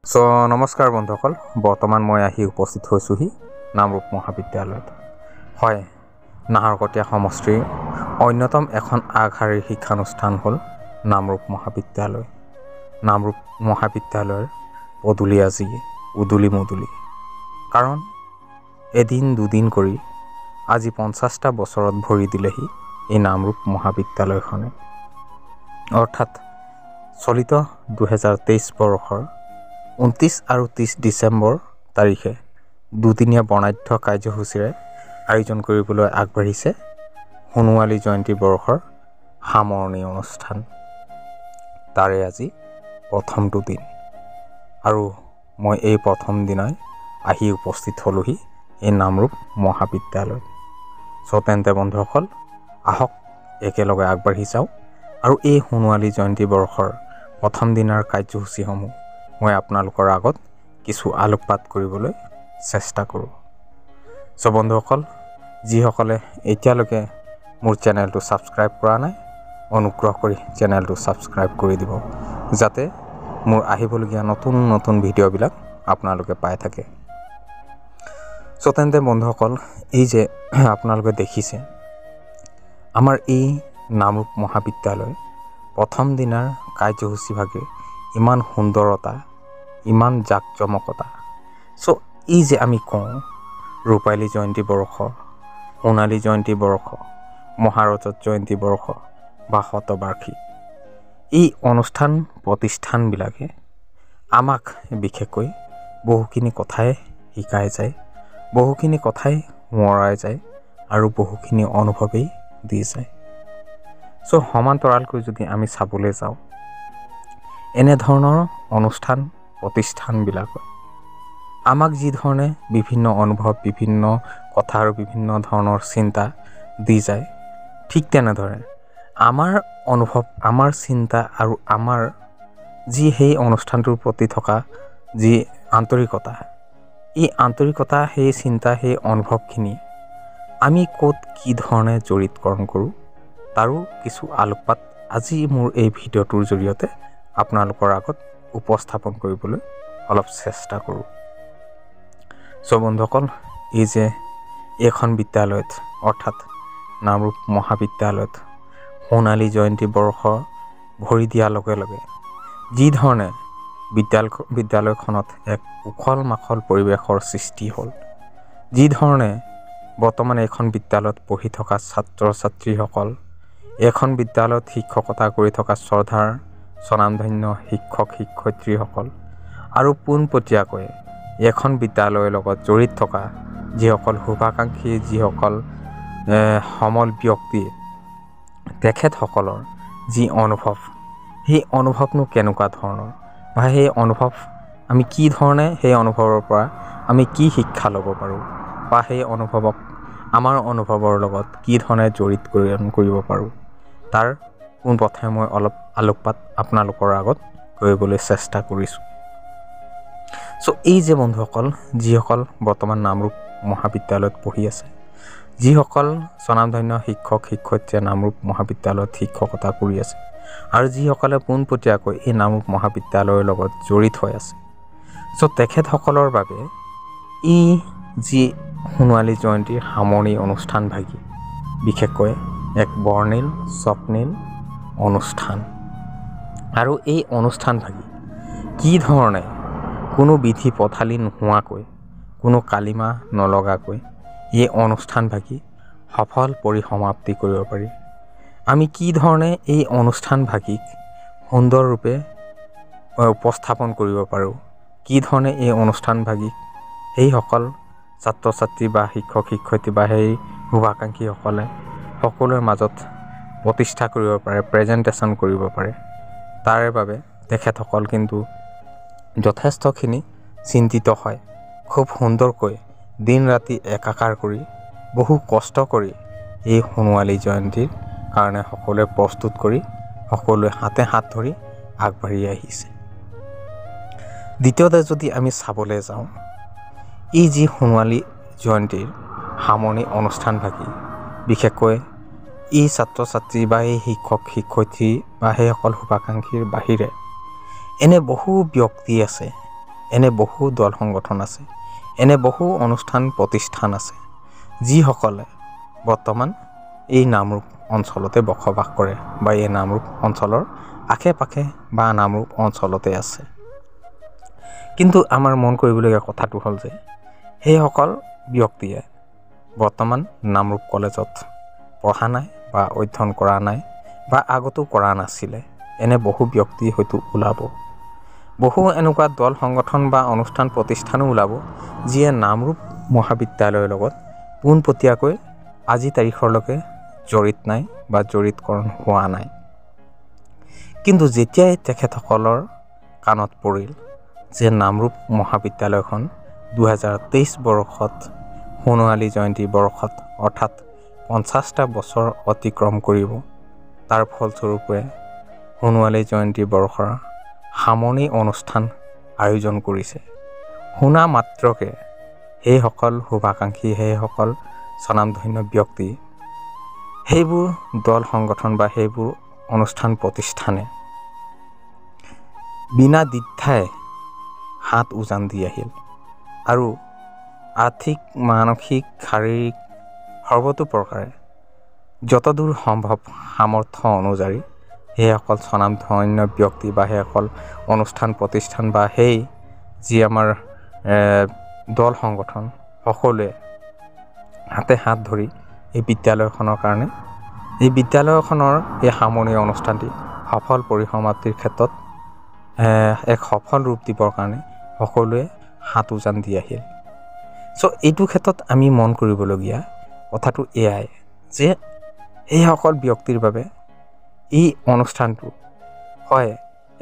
নমস্কাৰ বন্ধুসকল, বৰ্তমান মই আহি উপস্থিত হৈছোহি নামৰূপ মহাবিদ্যালয়ত। হয়, নাহৰকটীয়া সমষ্টিৰ অন্যতম এখন আগশাৰীৰ শিক্ষানুষ্ঠান হ'ল নামৰূপ মহাবিদ্যালয়। নামৰূপ মহাবিদ্যালয়ৰ পদূলি আজি উদুলি মুদুলি, কাৰণ এদিন দুদিন কৰি আজি 50টা বছৰত ভৰি দিলেহি এই নামৰূপ মহাবিদ্যালয়খনে। অৰ্থাৎ চলিত 2023 বৰ্ষৰ 29 আৰু 30 ডিচেম্বৰ তাৰিখে দুদিনীয়া বৰ্ণাঢ্য কাৰ্যসূচীৰে আয়োজন কৰিবলৈ আগবাঢ়িছে সোণোৱালী জয়ন্তী বৰ্ষৰ সামৰণি অনুষ্ঠান। তাৰে আজি প্ৰথমটো দিন, আৰু মই এই প্ৰথম দিনাই আহি উপস্থিত হ'লোহি এই নামৰূপ মহাবিদ্যালয়ত। তেন্তে বন্ধুসকল, আহক একেলগে আগবাঢ়ি যাওঁ আৰু এই সোণোৱালী জয়ন্তী বৰ্ষৰ প্ৰথম দিনাৰ কাৰ্যসূচীসমূহ মই আপোনালোকৰ আগত কিছু আলোকপাত কৰিবলৈ চেষ্টা কৰোঁ। বন্ধুসকল, যিসকলে এতিয়ালৈকে মোৰ চেনেলটো ছাবস্ক্ৰাইব কৰা নাই, অনুগ্ৰহ কৰি চেনেলটো ছাবস্ক্ৰাইব কৰি দিব, যাতে মোৰ আহিবলগীয়া নতুন নতুন ভিডিঅ'বিলাক আপোনালোকে পাই থাকে। তেন্তে বন্ধুসকল, এই যে আপোনালোকে দেখিছে আমাৰ এই নামৰূপ মহাবিদ্যালয় প্ৰথম দিনাৰ কাৰ্যসূচীভাগে ইমান সুন্দৰতা, ইমান জাকজমকতা। এই যে আমি কওঁ ৰূপালী জয়ন্তী বৰ্ষ, সোণালী জয়ন্তী বৰ্ষ, মহাৰজত জয়ন্তী বৰ্ষ বা শতবাৰ্ষিক, এই অনুষ্ঠান প্ৰতিষ্ঠানবিলাকে আমাক বিশেষকৈ বহুখিনি কথাই শিকাই যায়, বহুখিনি কথাই সোঁৱৰাই যায় আৰু বহুখিনি অনুভৱেই দি যায়। সমান্তৰালকৈ যদি আমি চাবলৈ যাওঁ, এনেধৰণৰ অনুষ্ঠান প্ৰতিষ্ঠানবিলাকে আমাক যি ধৰণে বিভিন্ন অনুভৱ, বিভিন্ন কথা আৰু বিভিন্ন ধৰণৰ চিন্তা দি যায়, ঠিক তেনেদৰে আমাৰ অনুভৱ, আমাৰ চিন্তা আৰু আমাৰ যি সেই অনুষ্ঠানটোৰ প্ৰতি থকা যি আন্তৰিকতা, এই আন্তৰিকতা, সেই চিন্তা, সেই অনুভৱখিনি আমি ক'ত কি ধৰণে জড়িতকৰণ কৰোঁ তাৰো কিছু আলোকপাত আজি মোৰ এই ভিডিঅ'টোৰ জৰিয়তে আপোনালোকৰ আগত উপস্থাপন কৰিবলৈ অলপ চেষ্টা কৰোঁ। বন্ধুসকল, এই যে এইখন বিদ্যালয়ত অৰ্থাৎ নামৰূপ মহাবিদ্যালয়ত সোণালী জয়ন্তী বৰ্ষ ভৰি দিয়াৰ লগে লগে যি ধৰণে বিদ্যালয়খনত এক উখল মাখল পৰিৱেশৰ সৃষ্টি হ'ল, যি ধৰণে বৰ্তমান এইখন বিদ্যালয়ত পঢ়ি থকা ছাত্ৰ ছাত্ৰীসকল, এইখন বিদ্যালয়ত শিক্ষকতা কৰি থকা শ্ৰদ্ধাৰ স্বনামধন্য শিক্ষক শিক্ষয়িত্ৰীসকল আৰু পোনপটীয়াকৈ এখন বিদ্যালয়ৰ লগত জড়িত থকা যিসকল শুভাকাংক্ষী, যিসকল সমল ব্যক্তি, তেখেতসকলৰ যি অনুভৱ, সেই অনুভৱনো কেনেকুৱা ধৰণৰ, বা সেই অনুভৱ আমি কি ধৰণে, সেই অনুভৱৰ পৰা আমি কি শিক্ষা ল'ব পাৰোঁ, বা সেই অনুভৱক আমাৰ অনুভৱৰ লগত কি ধৰণে জড়িত কৰিব পাৰোঁ, তাৰ পোনপ্ৰথমে মই অলপ আলোকপাত আপোনালোকৰ আগত কৰিবলৈ চেষ্টা কৰিছোঁ। এই যে বন্ধুসকল, যিসকল বৰ্তমান নামৰূপ মহাবিদ্যালয়ত পঢ়ি আছে, যিসকল স্বনামধন্য শিক্ষক শিক্ষয়িত্ৰীয়ে নামৰূপ মহাবিদ্যালয়ত শিক্ষকতা কৰি আছে, আৰু যিসকলে পোনপটীয়াকৈ এই নামৰূপ মহাবিদ্যালয়ৰ লগত জড়িত হৈ আছে, তেখেতসকলৰ বাবে এই যি সোণোৱালী জয়ন্তীৰ সামৰণি অনুষ্ঠানভাগি বিশেষকৈ এক বৰ্ণিল স্বপ্নিল অনুষ্ঠান। আৰু এই অনুষ্ঠানভাগি কি ধৰণে কোনো বিধি পথালি নোহোৱাকৈ, কোনো কালিমা নলগাকৈ এই অনুষ্ঠানভাগি সফল পৰিসমাপ্তি কৰিব পাৰি, আমি কি ধৰণে এই অনুষ্ঠানভাগিক সুন্দৰৰূপে উপস্থাপন কৰিব পাৰোঁ, কি ধৰণে এই অনুষ্ঠানভাগিক সেইসকল ছাত্ৰ ছাত্ৰী বা শিক্ষক শিক্ষয়িত্ৰী বা সেই শুভাকাংক্ষীসকলে সকলোৰে মাজত প্ৰতিষ্ঠা কৰিব পাৰে, প্ৰেজেণ্টেশ্যন কৰিব পাৰে, তাৰে বাবে তেখেতসকল কিন্তু যথেষ্টখিনি চিন্তিত হয়। খুব সুন্দৰকৈ দিন ৰাতি একাকাৰ কৰি, বহু কষ্ট কৰি এই সোণোৱালী জয়ন্তীৰ কাৰণে সকলোৱে প্ৰস্তুত কৰি, সকলোৱে হাতে হাত ধৰি আগবাঢ়ি আহিছে। দ্বিতীয়তে যদি আমি চাবলৈ যাওঁ, এই যি সোণোৱালী জয়ন্তীৰ সামৰণি অনুষ্ঠানভাগি বিশেষকৈ এই ছাত্ৰ ছাত্ৰী বা এই শিক্ষক শিক্ষয়িত্ৰী বা সেইসকল শুভাকাংক্ষীৰ বাহিৰে এনে বহু ব্যক্তি আছে এনে বহু দল সংগঠন আছে, এনে বহু অনুষ্ঠান প্ৰতিষ্ঠান আছে, যিসকলে বৰ্তমান এই নামৰূপ অঞ্চলতে বসবাস কৰে বা এই নামৰূপ অঞ্চলৰ আশে পাশে বা নামৰূপ অঞ্চলতে আছে। কিন্তু আমাৰ মন কৰিবলগীয়া কথাটো হ'ল যে সেইসকল ব্যক্তিয়ে বৰ্তমান নামৰূপ কলেজত পঢ়া নাই বা অধ্যয়ন কৰা নাই বা আগতো কৰা নাছিলে। এনে বহু ব্যক্তি হয়তো ওলাব, বহু এনেকুৱা দল সংগঠন বা অনুষ্ঠান প্ৰতিষ্ঠানো ওলাব যিয়ে নামৰূপ মহাবিদ্যালয়ৰ লগত পোনপটীয়াকৈ আজি তাৰিখলৈকে জড়িত নাই বা জড়িতকৰণ হোৱা নাই। কিন্তু যেতিয়াই তেখেতসকলৰ কাণত পৰিল যে নামৰূপ মহাবিদ্যালয়খন 2023 বৰ্ষত সোণোৱালী জয়ন্তী বৰ্ষত অৰ্থাৎ 50টা বছৰ অতিক্ৰম কৰিব, তাৰ ফলস্বৰূপে সোণোৱালী জয়ন্তী বৰ্ষৰ সামৰণি অনুষ্ঠান আয়োজন কৰিছে। শুনা মাত্ৰকে সেইসকল শুভাকাংক্ষী, সেইসকল স্বনামধন্য ব্যক্তি, সেইবোৰ দল সংগঠন বা সেইবোৰ অনুষ্ঠান প্ৰতিষ্ঠানে বিনা দ্বিধাই হাত উজান দি আহিল আৰু আৰ্থিক, মানসিক, শাৰীৰিক সৰ্বতো প্ৰকাৰে যতদূৰ সম্ভৱ সামৰ্থ্য অনুযায়ী সেইসকল স্বনামধন্য ব্যক্তি বা সেইসকল অনুষ্ঠান প্ৰতিষ্ঠান বা সেই যি আমাৰ দল সংগঠন সকলোৱে হাতে হাত ধৰি এই বিদ্যালয়খনৰ কাৰণে, এই বিদ্যালয়খনৰ এই সামৰণি অনুষ্ঠানটি সফল পৰিসমাপ্তিৰ ক্ষেত্ৰত এক সফল ৰূপ দিবৰ কাৰণে সকলোৱে হাত উজান দি আহিল। এইটো ক্ষেত্ৰত আমি মন কৰিবলগীয়া কথাটো এয়াই যে এইসকল ব্যক্তিৰ বাবে এই অনুষ্ঠানটো হয়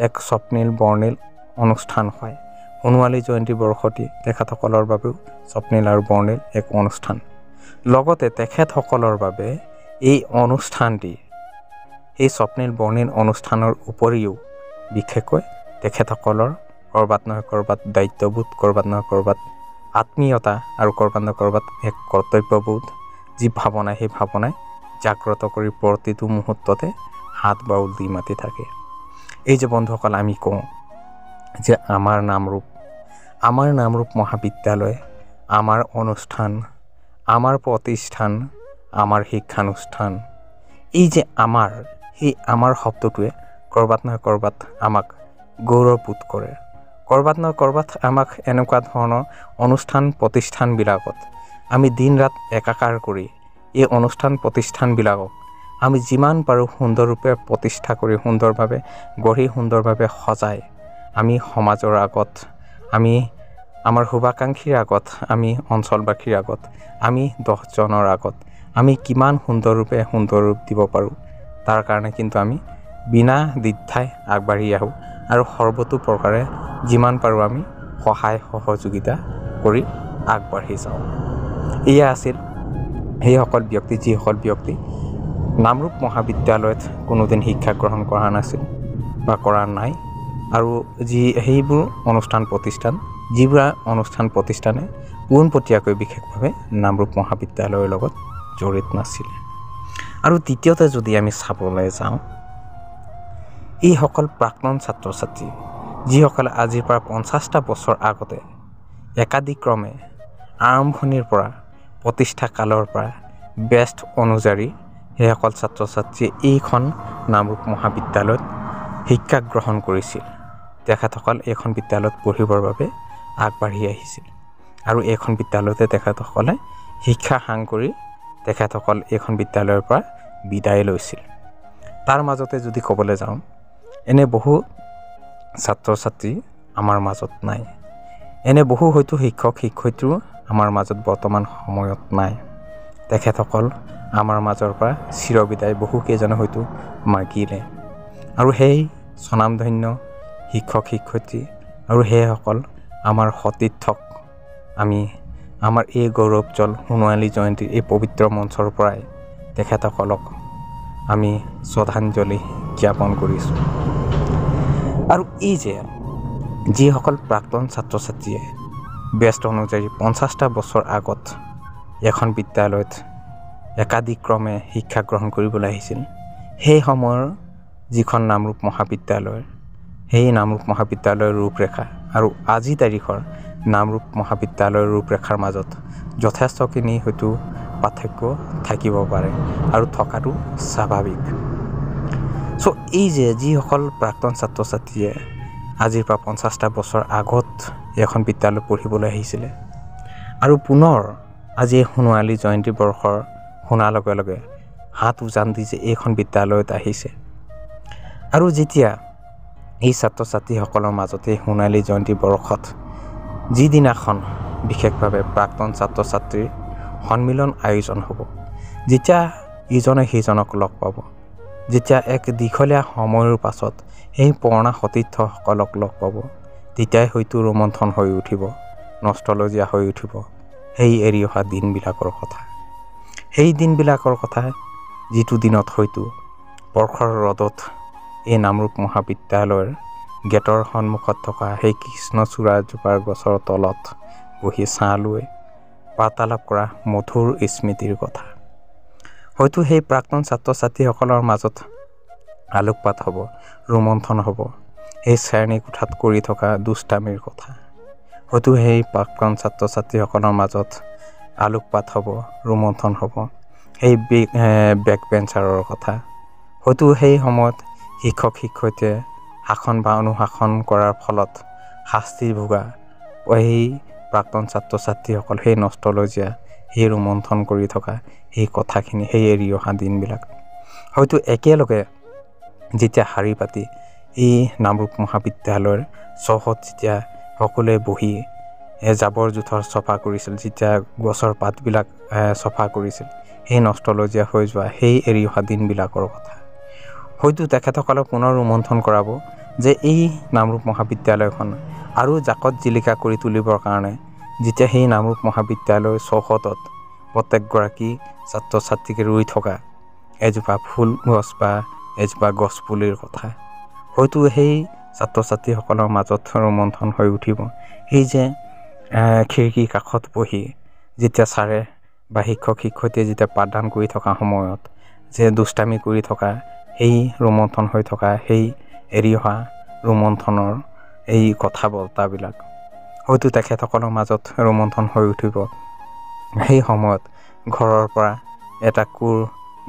এক স্বপ্নীল বৰ্ণিল অনুষ্ঠান হয়। সোণোৱালী জয়ন্তী বৰ্ষটি তেখেতসকলৰ বাবেও স্বপ্নীল আৰু বৰ্ণিল এক অনুষ্ঠান। লগতে তেখেতসকলৰ বাবে এই অনুষ্ঠানটি এই স্বপ্নীল বৰ্ণিল অনুষ্ঠানৰ উপৰিও বিশেষকৈ তেখেতসকলৰ ক'ৰবাত নহয় ক'ৰবাত দায়িত্ববোধ, ক'ৰবাত নহয় ক'ৰবাত আত্মীয়তা আৰু ক'ৰবাত নহয় ক'ৰবাত এক কৰ্তব্যবোধ, যি ভাৱনা, সেই ভাৱনাই জাগ্ৰত কৰি প্ৰতিটো মুহূৰ্ততে হাত বাউল দি মাতি থাকে। এই যে বন্ধুসকল আমি কওঁ যে আমাৰ নামৰূপ মহাবিদ্যালয়, আমাৰ অনুষ্ঠান, আমাৰ প্ৰতিষ্ঠান, আমাৰ শিক্ষানুষ্ঠান, এই যে সেই আমাৰ শব্দটোৱে ক'ৰবাত নহয় ক'ৰবাত আমাক গৌৰৱবোধ কৰে। ক'ৰবাত নহয় ক'ৰবাত আমাক এনেকুৱা ধৰণৰ অনুষ্ঠান প্ৰতিষ্ঠানবিলাকত আমি দিন ৰাত একাকাৰ কৰি এই অনুষ্ঠান প্ৰতিষ্ঠানবিলাকক আমি যিমান পাৰোঁ সুন্দৰৰূপে প্ৰতিষ্ঠা কৰি, সুন্দৰভাৱে গঢ়ি, সুন্দৰভাৱে সজাই আমি সমাজৰ আগত, আমি আমাৰ শুভাকাংক্ষীৰ আগত, আমি অঞ্চলবাসীৰ আগত, আমি 10জনৰ আগত আমি কিমান সুন্দৰ ৰূপ দিব পাৰোঁ, তাৰ কাৰণে কিন্তু আমি বিনা দ্বিধাই আগবাঢ়ি আহোঁ আৰু সৰ্বতো প্ৰকাৰে যিমান পাৰোঁ আমি সহায় সহযোগিতা কৰি আগবাঢ়ি যাওঁ। এয়া আছিল সেইসকল ব্যক্তি, যিসকল ব্যক্তি নামৰূপ মহাবিদ্যালয়ত কোনোদিন শিক্ষা গ্ৰহণ কৰা নাছিল বা কৰা নাই, আৰু সেইবোৰ অনুষ্ঠান প্ৰতিষ্ঠানে পোনপটীয়াকৈ বিশেষভাৱে নামৰূপ মহাবিদ্যালয়ৰ লগত জড়িত নাছিলে। আৰু দ্বিতীয়তে যদি আমি চাবলৈ যাওঁ, এইসকল প্ৰাক্তন ছাত্ৰ ছাত্ৰী যিসকলে আজিৰ পৰা 50টা বছৰ আগতে একাদিক্ৰমে আৰম্ভণিৰ পৰা প্ৰতিষ্ঠা কালৰ পৰা বেষ্ট অনুযায়ী সেইসকল ছাত্ৰ ছাত্ৰীয়ে এইখন নামৰূপ মহাবিদ্যালয়ত শিক্ষা গ্ৰহণ কৰিছিল। তেখেতসকল এইখন বিদ্যালয়ত পঢ়িবৰ বাবে আগবাঢ়ি আহিছিল আৰু এইখন বিদ্যালয়তে তেখেতসকলে শিক্ষা সাং কৰি তেখেতসকল এইখন বিদ্যালয়ৰ পৰা বিদায় লৈছিল। তাৰ মাজতে যদি ক'বলৈ যাওঁ, এনে বহু ছাত্ৰ ছাত্ৰী আমাৰ মাজত নাই, এনে বহু হয়তো শিক্ষক শিক্ষয়িত্ৰীও আমাৰ মাজত বৰ্তমান সময়ত নাই। তেখেতসকল আমাৰ মাজৰ পৰা চিৰবিদায় বহুকেইজনে হয়তো মাগিলে, আৰু সেই স্বনামধন্য শিক্ষক শিক্ষয়িত্ৰী আৰু সেইসকল আমাৰ সতীৰ্থক আমি আমাৰ এই গৌৰৱজল সোণোৱালী জয়ন্তীৰ এই পবিত্ৰ মঞ্চৰ পৰাই তেখেতসকলক আমি শ্ৰদ্ধাঞ্জলি জ্ঞাপন কৰিছোঁ। আৰু এই যে যিসকল প্ৰাক্তন ছাত্ৰ ছাত্ৰীয়ে বেষ্ট অনুযায়ী 50টা বছৰ আগত এখন বিদ্যালয়ত একাদিক্ৰমে শিক্ষা গ্ৰহণ কৰিবলৈ আহিছিল, সেই সময়ৰ যিখন নামৰূপ মহাবিদ্যালয়ৰ সেই নামৰূপ মহাবিদ্যালয়ৰ ৰূপৰেখা আৰু আজি তাৰিখৰ নামৰূপ মহাবিদ্যালয়ৰ ৰূপৰেখাৰ মাজত যথেষ্টখিনি হয়তো পাৰ্থক্য থাকিব পাৰে আৰু থকাটো স্বাভাৱিক। চ' এই যে যিসকল প্ৰাক্তন ছাত্ৰ ছাত্ৰীয়ে আজিৰ পৰা 50টা বছৰ আগত এখন বিদ্যালয় পঢ়িবলৈ আহিছিলে আৰু পুনৰ আজি সোণোৱালী জয়ন্তী বৰ্ষৰ শুনাৰ লগে লগে হাত উজান দি যে এইখন বিদ্যালয়ত আহিছে আৰু যেতিয়া এই ছাত্ৰ ছাত্ৰীসকলৰ মাজতে সোণালী জয়ন্তী বৰ্ষত যিদিনাখন বিশেষভাৱে প্ৰাক্তন ছাত্ৰ ছাত্ৰীৰ সন্মিলন আয়োজন হ'ব, যেতিয়া ইজনে সিজনক লগ পাব, যেতিয়া এক দীঘলীয়া সময়ৰ পাছত সেই পুৰণা সতীৰ্থসকলক লগ পাব, তেতিয়াই হয়তো ৰোমন্থন হৈ উঠিব, নষ্টলজীয়া হৈ উঠিব সেই এৰি অহা দিনবিলাকৰ কথা। সেই দিনবিলাকৰ কথা যিটো দিনত হয়তো বৰ্ষৰ ৰ'দত এই নামৰূপ মহাবিদ্যালয়ৰ গেটৰ সন্মুখত থকা সেই কৃষ্ণচূড়াজোপাৰ গছৰ তলত বহি ছাঁ লৈ বাৰ্তালাপ কৰা মধুৰ স্মৃতিৰ কথা। হয়তো সেই প্ৰাক্তন ছাত্ৰ ছাত্ৰীসকলৰ মাজত আলোকপাত হ'ব, ৰোমন্থন হ'ব সেই শ্ৰেণী কোঠাত কৰি থকা দুষ্টামিৰ কথা। হয়তো সেই প্ৰাক্তন ছাত্ৰ ছাত্ৰীসকলৰ মাজত আলোকপাত হ'ব, ৰোমন্থন হ'ব সেই বেক বেঞ্চাৰৰ কথা। হয়তো সেই সময়ত শিক্ষক শিক্ষয়িত্ৰীয়ে শাসন বা অনুশাসন কৰাৰ ফলত শাস্তি ভোগা সেই প্ৰাক্তন ছাত্ৰ ছাত্ৰীসকল সেই নষ্টলজীয়া সেই ৰোমন্থন কৰি থকা সেই কথাখিনি, সেই এৰি অহা দিনবিলাক হয়তো একেলগে যেতিয়া শাৰী পাতি এই নামৰূপ মহাবিদ্যালয়ৰ চৌহদ যেতিয়া সকলোৱে বহি জাবৰ জোথৰ চফা কৰিছিল, যেতিয়া গছৰ পাতবিলাক চফা কৰিছিল, সেই নষ্টলজীয়া হৈ যোৱা সেই এৰি অহা দিনবিলাকৰ কথা হয়তো তেখেতসকলক পুনৰ ৰোমন্থন কৰাব যে এই নামৰূপ মহাবিদ্যালয়খন আৰু জাকত জিলিকা কৰি তুলিবৰ কাৰণে যেতিয়া সেই নামৰূপ মহাবিদ্যালয়ৰ চৌহদত প্ৰত্যেকগৰাকী ছাত্ৰ ছাত্ৰীকে ৰুই থকা এজোপা ফুল গছ বা এজোপা গছ পুলিৰ কথা হয়তো সেই ছাত্ৰ ছাত্ৰীসকলৰ মাজত ৰোমন্থন হৈ উঠিব। সেই যে খিৰিকীৰ কাষত বহি যেতিয়া ছাৰে বা শিক্ষক শিক্ষয়িত্ৰীয়ে যেতিয়া পাঠদান কৰি থকা সময়ত যে দুষ্টামি কৰি থকা সেই ৰোমন্থন হৈ থকা সেই এৰি অহা ৰোমন্থনৰ এই কথা বৰ্তাবিলাক হয়তো তেখেতসকলৰ মাজত ৰোমন্থন হৈ উঠিব। সেই সময়ত ঘৰৰ পৰা এটা কোৰ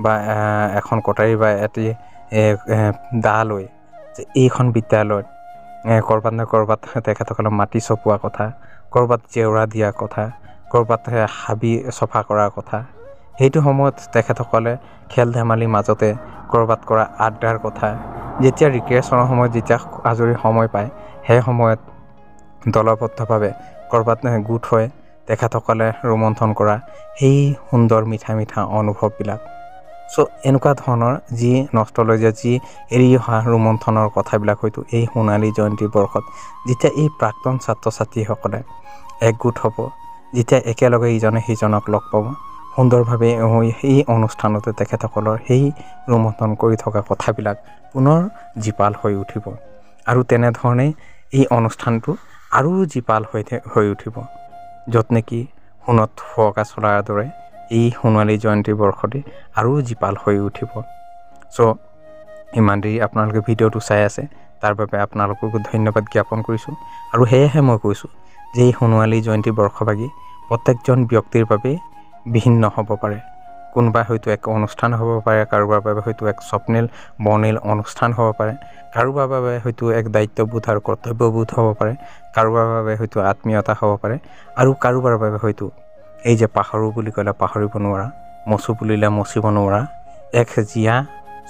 বা এখন কটাৰী বা এটি দা লৈ যে এইখন বিদ্যালয়ত ক'ৰবাত নে ক'ৰবাত তেখেতসকলক মাটি চপোৱা কথা, ক'ৰবাত জেওৰা দিয়া কথা, ক'ৰবাত হাবি চফা কৰাৰ কথা, সেইটো সময়ত তেখেতসকলে খেল ধেমালিৰ মাজতে ক'ৰবাত কৰা আড্ডাৰ কথা, যেতিয়া ৰিক্ৰিয়েশ্যনৰ সময়ত যেতিয়া আজৰি সময় পায় সেই সময়ত দলবদ্ধভাৱে ক'ৰবাত গোট হৈ তেখেতসকলে ৰোমন্থন কৰা সেই সুন্দৰ মিঠা মিঠা অনুভৱবিলাক। চ' এনেকুৱা ধৰণৰ যি নষ্টলজীয়া যি এৰি অহা ৰোমন্থনৰ কথাবিলাক হয়তো এই সোণালী জয়ন্তী বৰ্ষত যেতিয়া এই প্ৰাক্তন ছাত্ৰ ছাত্ৰীসকলে একগোট হ'ব, যেতিয়া একেলগে ইজনে সিজনক লগ পাব, সুন্দৰভাৱে সেই অনুষ্ঠানতে তেখেতসকলৰ সেই ৰোমন্থন কৰি থকা কথাবিলাক পুনৰ জীপাল হৈ উঠিব আৰু তেনেধৰণে এই অনুষ্ঠানটো আৰু জীপাল হৈ উঠিব, য'ত নেকি সোণত সুৱগা চলাৰ দৰে এই সোণোৱালী জয়ন্তী বৰ্ষতে আৰু জীপাল হৈ উঠিব। চ' ইমান দেৰি আপোনালোকে ভিডিঅ'টো চাই আছে তাৰ বাবে আপোনালোককো ধন্যবাদ জ্ঞাপন কৰিছোঁ আৰু সেয়েহে মই কৈছোঁ যে এই সোণোৱালী জয়ন্তী বৰ্ষভাগি প্ৰত্যেকজন ব্যক্তিৰ বাবে ভিন্ন হ'ব পাৰে। কোনোবা হয়তো এক অনুষ্ঠান হ'ব পাৰে, কাৰোবাৰ বাবে হয়তো এক স্বপ্নিল বৰ্ণিল অনুষ্ঠান হ'ব পাৰে, কাৰোবাৰ বাবে হয়তো এক দায়িত্ববোধ আৰু কৰ্তব্যবোধ হ'ব পাৰে, কাৰোবাৰ বাবে হয়তো আত্মীয়তা হ'ব পাৰে আৰু কাৰোবাৰ বাবে হয়তো এই যে পাহৰোঁ বুলি ক'লে পাহৰিব নোৱাৰা, মচো বুলিলে মচিব নোৱাৰা এক জীয়া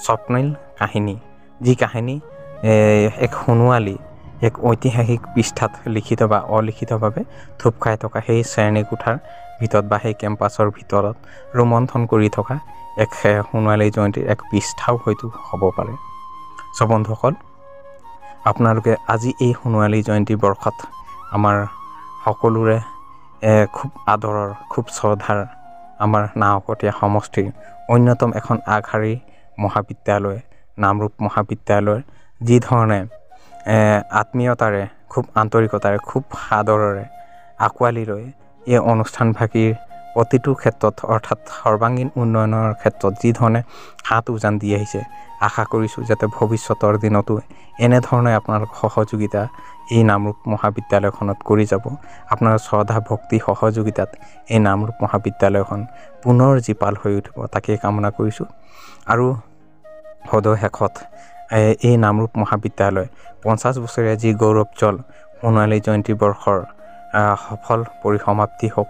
স্বপ্নিল কাহিনী, যি কাহিনী এক সোণোৱালী এক ঐতিহাসিক পৃষ্ঠাত লিখিত বা অলিখিতভাৱে থোপ খাই থকা সেই শ্ৰেণী কোঠাৰ ভিতৰত বা সেই কেম্পাছৰ ভিতৰত ৰোমন্থন কৰি থকা এক সোণোৱালী জয়ন্তীৰ এক পৃষ্ঠাও হয়তো হ'ব পাৰে। চ' বন্ধুসকল, আপোনালোকে আজি এই সোণোৱালী জয়ন্তী বৰ্ষত আমাৰ সকলোৰে খুব আদৰৰ, খুব শ্ৰদ্ধাৰ আমাৰ নাহকটীয়া সমষ্টিৰ অন্যতম এখন আগশাৰী মহাবিদ্যালয় নামৰূপ মহাবিদ্যালয়ৰ যি ধৰণে আত্মীয়তাৰে, খুব আন্তৰিকতাৰে, খুব আদৰেৰে আঁকোৱালি লৈ এই অনুষ্ঠানভাগিৰ প্ৰতিটো ক্ষেত্ৰত অৰ্থাৎ সৰ্বাংগীন উন্নয়নৰ ক্ষেত্ৰত যি ধৰণে হাত উজান দি আহিছে, আশা কৰিছোঁ যাতে ভৱিষ্যতৰ দিনতো এনেধৰণে আপোনালোক সহযোগিতা এই নামৰূপ মহাবিদ্যালয়খনত কৰি যাব। আপোনাৰ শ্ৰদ্ধা ভক্তি সহযোগিতাত এই নামৰূপ মহাবিদ্যালয়খন পুনৰ জীপাল হৈ উঠিব তাকেই কামনা কৰিছোঁ। আৰু সদৌ শেষত এই নামৰূপ মহাবিদ্যালয় 50 বছৰীয়া যি গৌৰৱজল সোণোৱালী জয়ন্তী বৰ্ষৰ সফল পৰিসমাপ্তি হওক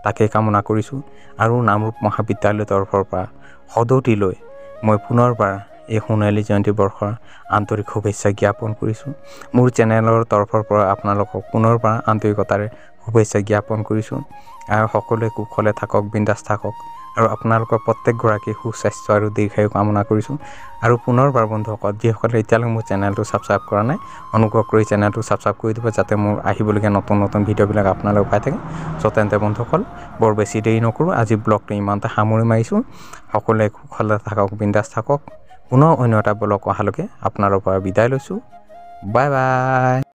তাকেই কামনা কৰিছোঁ। আৰু নামৰূপ মহাবিদ্যালয়ৰ তৰফৰ পৰা সদৌতিলৈ মই পুনৰবাৰ এই সোণোৱালী জয়ন্তী বৰ্ষৰ আন্তৰিক শুভেচ্ছা জ্ঞাপন কৰিছোঁ। মোৰ চেনেলৰ তৰফৰ পৰা আপোনালোকক পুনৰবাৰ আন্তৰিকতাৰে শুভেচ্ছা জ্ঞাপন কৰিছোঁ। আৰু সকলোৱে কুশলে থাকক, বিন্দাস থাকক আৰু আপোনালোকৰ প্ৰত্যেকগৰাকী সুস্বাস্থ্য আৰু দীৰ্ঘায়ু কামনা কৰিছোঁ। আৰু পুনৰবাৰ বন্ধুসকল, যিসকলে এতিয়ালৈকে মোৰ চেনেলটো ছাবস্ক্ৰাইব কৰা নাই, অনুগ্ৰহ কৰি চেনেলটো ছাবস্ক্ৰাইব কৰি দিব যাতে মোৰ আহিবলগীয়া নতুন নতুন ভিডিঅ'বিলাক আপোনালোকে পাই থাকে। তেন্তে বন্ধুসকল, বৰ বেছি দেৰি নকৰোঁ, আজি ব্লগটো ইমানতে সামৰি মাৰিছোঁ। সকলোৱে কুশলে থাকক, বিন্দাস থাকক। পুনৰ অন্য এটা ব্লগ অহালৈকে আপোনালোকৰ পৰা বিদায় লৈছোঁ। Bye bye.